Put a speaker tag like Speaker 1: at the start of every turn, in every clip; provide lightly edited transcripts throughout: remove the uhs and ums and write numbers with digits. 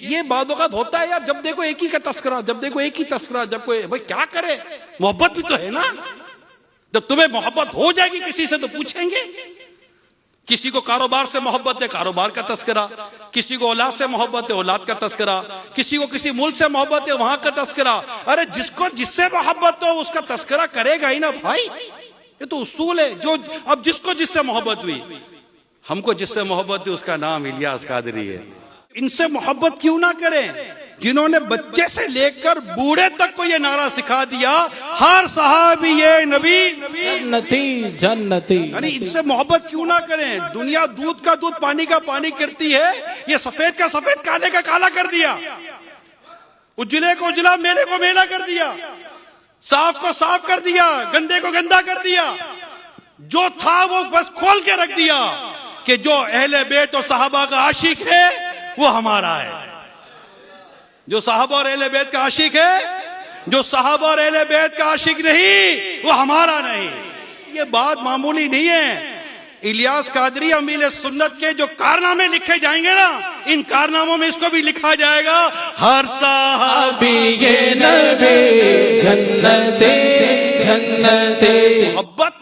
Speaker 1: ये बादौक़ात होता है यार, जब देखो एक ही का तस्करा, जब देखो एक ही तस्करा, जब कोई भाई क्या करे, मोहब्बत भी तो है ना। जब तुम्हें मोहब्बत हो जाएगी किसी से तो पूछेंगे। किसी को कारोबार से मोहब्बत है, कारोबार का तस्करा, किसी को औलाद से मोहब्बत है, औलाद का तस्करा, किसी को किसी मुल्क से मोहब्बत है, वहां का तस्करा। अरे जिसको जिससे मोहब्बत हो उसका तस्करा करेगा ही ना भाई, ये तो उसूल है। जो अब जिसको जिससे मोहब्बत हुई, हमको जिससे मोहब्बत है उसका नाम इलियास कादरी है। इनसे मोहब्बत क्यों ना करें जिन्होंने बच्चे से लेकर बूढ़े तक को ये नारा सिखा दिया, हर सहाबी ये नबी
Speaker 2: जन्नती जन्नती।
Speaker 1: यानी इनसे मोहब्बत क्यों ना करें। दुनिया दूध का दूध पानी का पानी करती है, ये सफेद का सफेद काले का काला कर दिया, उजले को उजला मेले को मेला कर दिया, साफ को साफ कर दिया, गंदे को गंदा कर दिया। जो था वो बस खोल के रख दिया कि जो अहले बैत और सहाबा का आशिक है वो हमारा है। जो साहबा और अहले बैत का आशिक है, जो साहबा और अहले बैत का आशिक नहीं, वो हमारा नहीं। ये बात मामूली नहीं है। इलियास कादरी अमीर सुन्नत के जो कारनामे लिखे जाएंगे ना, इन कारनामों में इसको भी लिखा जाएगा, हर साहबी ये नबी जन्नते जन्नते। मोहब्बत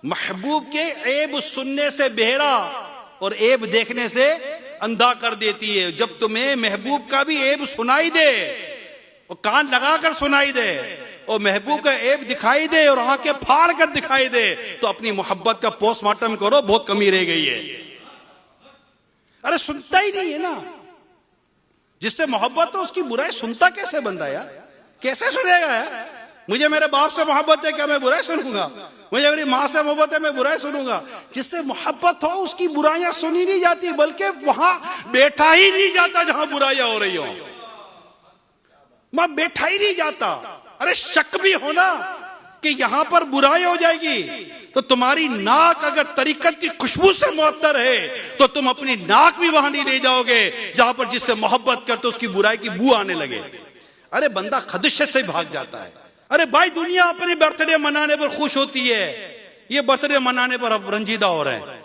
Speaker 1: महबूब के ऐब सुनने से बहरा और ऐब देखने से अंधा कर देती है। जब तुम्हें महबूब का भी ऐब सुनाई दे और कान लगाकर सुनाई दे और महबूब का ऐब दिखाई दे और आंखें फाड़ कर दिखाई दे, तो अपनी मोहब्बत का पोस्टमार्टम करो, बहुत कमी रह गई है। अरे सुनता ही नहीं है ना, जिससे मोहब्बत हो उसकी बुराई सुनता कैसे बंदा यार, कैसे सुनेगा यार। मुझे मेरे बाप से मोहब्बत है, क्या मैं बुराई सुनूंगा? मुझे मेरी माँ से मोहब्बत है, मैं बुराई सुनूंगा? जिससे मोहब्बत हो उसकी बुराइयां सुनी नहीं जाती, बल्कि वहां बैठा ही नहीं जाता जहां बुराइयां हो रही हो, वहां बैठा ही नहीं जाता। अरे शक भी हो ना कि यहां पर बुराई हो जाएगी, तो तुम्हारी नाक अगर तरीकत की खुशबू से मुअत्तर है तो तुम अपनी नाक भी वहां नहीं ले जाओगे जहां पर जिससे मोहब्बत करते उसकी बुराई की बू आने लगे। अरे बंदा खदशत से भाग जाता है। अरे भाई दुनिया अपने बर्थडे मनाने पर खुश होती है, ये बर्थडे मनाने पर अब रंजीदा हो रहे हैं।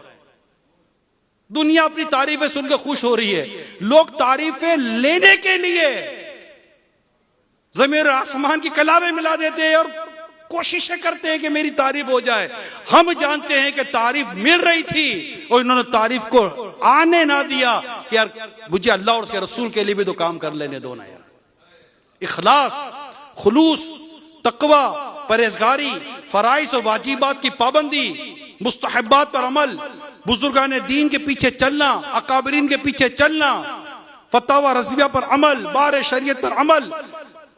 Speaker 1: दुनिया अपनी तारीफें सुनकर खुश हो रही है, लोग तारीफें लेने के लिए जमीर आसमान की कलामें मिला देते हैं और कोशिशें करते हैं कि मेरी तारीफ हो जाए। हम जानते हैं कि तारीफ मिल रही थी और इन्होंने तारीफ को आने ना दिया कि यार मुझे अल्लाह और उसके रसूल के लिए भी तो काम कर लेने दो ना यार। इखलास, खुलूस, तकवा, परहेजगारी, फराइज और वाजिबात की पाबंदी, मुस्तहब्बात पर अमल, बुजुर्गान दीन के पीछे चलना, अकाबरीन के पीछे चलना, फतवा रज़विया पर अमल, बार शरीयत पर अमल,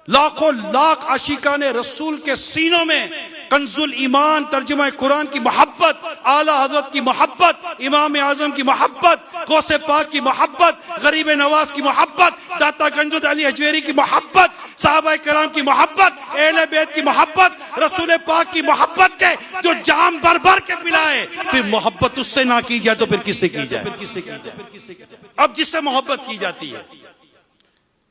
Speaker 1: लाखों लाख आशिकान रसूल के सीनों में कंजुल ईमान तर्जुमा कुरान की मोहब्बत, आला हजरत की मोहब्बत, इमाम आजम की मोहब्बत, गौसे पाक की मोहब्बत, गरीब नवाज की मोहब्बत, दाता गंजुद अली अजवेरी की मोहब्बत, साहबा कराम की मोहब्बत, अहले बैत की मोहब्बत, रसूल पाक की मोहब्बत के जो जाम भर भर के पिलाए, फिर मोहब्बत उससे ना की जाए तो फिर किससे की जाए? अब जिससे मोहब्बत की जाती है,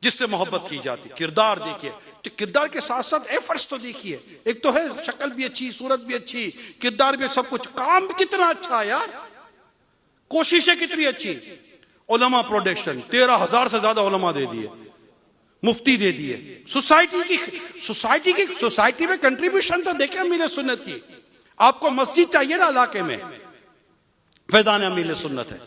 Speaker 1: जिससे मोहब्बत की जाती, किरदार देखिए, तो किरदार के साथ साथ एफर्ट्स तो देखिए। एक तो है शक्ल भी अच्छी, सूरत भी अच्छी, किरदार भी, सब कुछ, काम भी कितना अच्छा है यार, कोशिशें कितनी अच्छी। उलमा प्रोडक्शन 13,000 से ज्यादा उलमा दे दिए, मुफ्ती दे दिए, सोसाइटी में कंट्रीब्यूशन तो देखे अमीर सुन्नत की। आपको मस्जिद चाहिए ना इलाके में, फैजान अमीर सुन्नत है।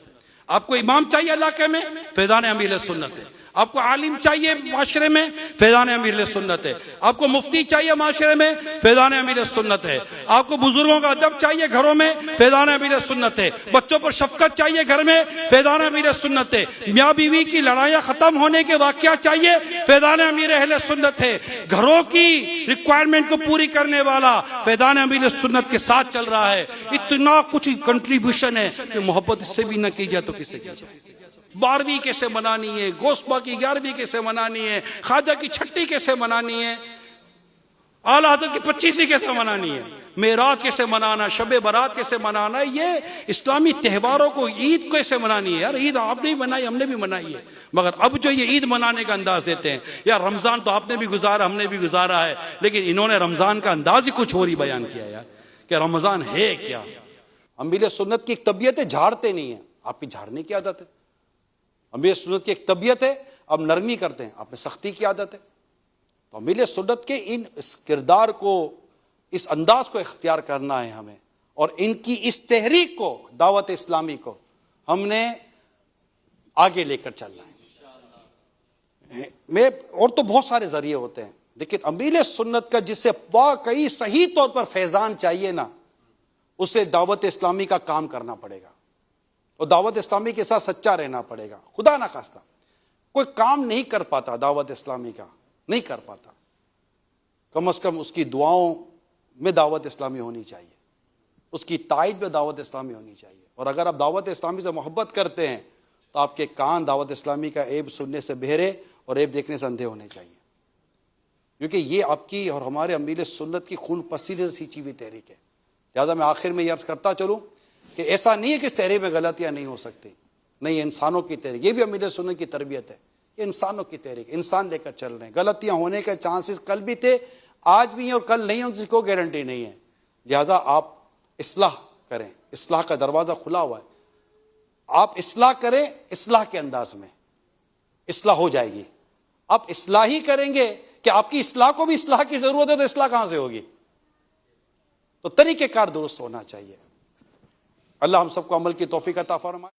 Speaker 1: आपको इमाम चाहिए इलाके में, फैजान अमीर सुन्नत है। आपको आलिम चाहिए माशरे में, फैजान अमीर सुन्नत है। आपको मुफ्ती चाहिए माशरे में, फैजान अमीर सुन्नत है। आपको बुजुर्गों का अदब चाहिए घरों में, फैजान अमीर सुन्नत है। बच्चों पर शफकत चाहिए घर में, फैजान अमीर सुन्नत है। मियाँ बीवी की लड़ाइयाँ खत्म होने के वाकया चाहिए, फैजान अमीर अहले सुन्नत है। घरों की रिक्वायरमेंट को पूरी करने वाला फैजान अमीर सुन्नत के साथ चल रहा है। इतना कुछ कंट्रीब्यूशन है कि मोहब्बत इससे भी न की जाए तो किससे की जाए? 12वीं कैसे मनानी है, गोस्बा की 11वीं कैसे मनानी है, ख्वाजा की 6ठी कैसे मनानी है, आला हज़रत की 25वीं कैसे मनानी है, मेराज कैसे मनाना, शबे बारात कैसे मनाना, ये इस्लामी त्योहारों को ईद कैसे मनानी है। यार ईद आपने भी मनाई, हमने भी मनाई है, मगर अब जो ये ईद मनाने का अंदाज देते हैं, यार रमजान तो आपने भी गुजारा, हमने भी गुजारा है, लेकिन इन्होंने रमजान का अंदाज ही कुछ और ही बयान किया यार कि रमजान है क्या। अमीर सुन्नत की एक तबीयत है, झाड़ते नहीं है, आपकी झाड़ने की आदत है। अमीर सुन्नत की एक तबीयत है,
Speaker 3: अब नरमी करते हैं, आप में सख्ती की आदत है। तो अमीर सुन्नत के इस किरदार को, इस अंदाज को इख्तियार करना है हमें, और इनकी इस तहरीक को, दावत इस्लामी को हमने आगे लेकर चलना है। और तो बहुत सारे जरिए होते हैं, लेकिन अमीर सुन्नत का जिससे वाकई सही तौर पर फैजान चाहिए ना, उसे दावत इस्लामी का काम करना पड़ेगा और दावत इस्लामी के साथ सच्चा रहना पड़ेगा। खुदा ना खास्ता कोई काम नहीं कर पाता दावत इस्लामी का, नहीं कर पाता, कम से कम उसकी दुआओं में दावत इस्लामी होनी चाहिए, उसकी ताईद में दावत इस्लामी होनी चाहिए। और अगर आप दावत इस्लामी से मोहब्बत करते हैं तो आपके कान दावत इस्लामी का ऐब सुनने से बहरे और ऐब देखने से अंधे होने चाहिए, क्योंकि ये आपकी और हमारे अमीर सुन्नत की खून पसीने से सींची हुई तहरीक है। लिहाजा मैं आखिर में ये अर्ज करता चलूँ कि ऐसा नहीं है कि इस तहरीक में गलतियाँ नहीं हो सकती, नहीं, इंसानों की तहरीक, ये भी अमीर सुन्नत की तरबियत है, ये इंसानों की तहरीक, इंसान लेकर चल रहे हैं। गलतियाँ होने के चांसेस कल भी थे, आज भी हैं और कल नहीं होंगे, कोई गारंटी नहीं है। लिहाजा आप इस्लाह करें, इस्लाह का दरवाज़ा खुला हुआ है, आप इस्लाह करें, इस्लाह के अंदाज में इस्लाह हो जाएगी। आप इस्लाह ही करेंगे कि आपकी इस्लाह को भी इस्लाह की ज़रूरत है, तो इस्लाह कहाँ से होगी? तो तरीक़ेकार दुरुस्त होना चाहिए। अल्लाह हम सबको अमल की तौफीक अता फरमाए।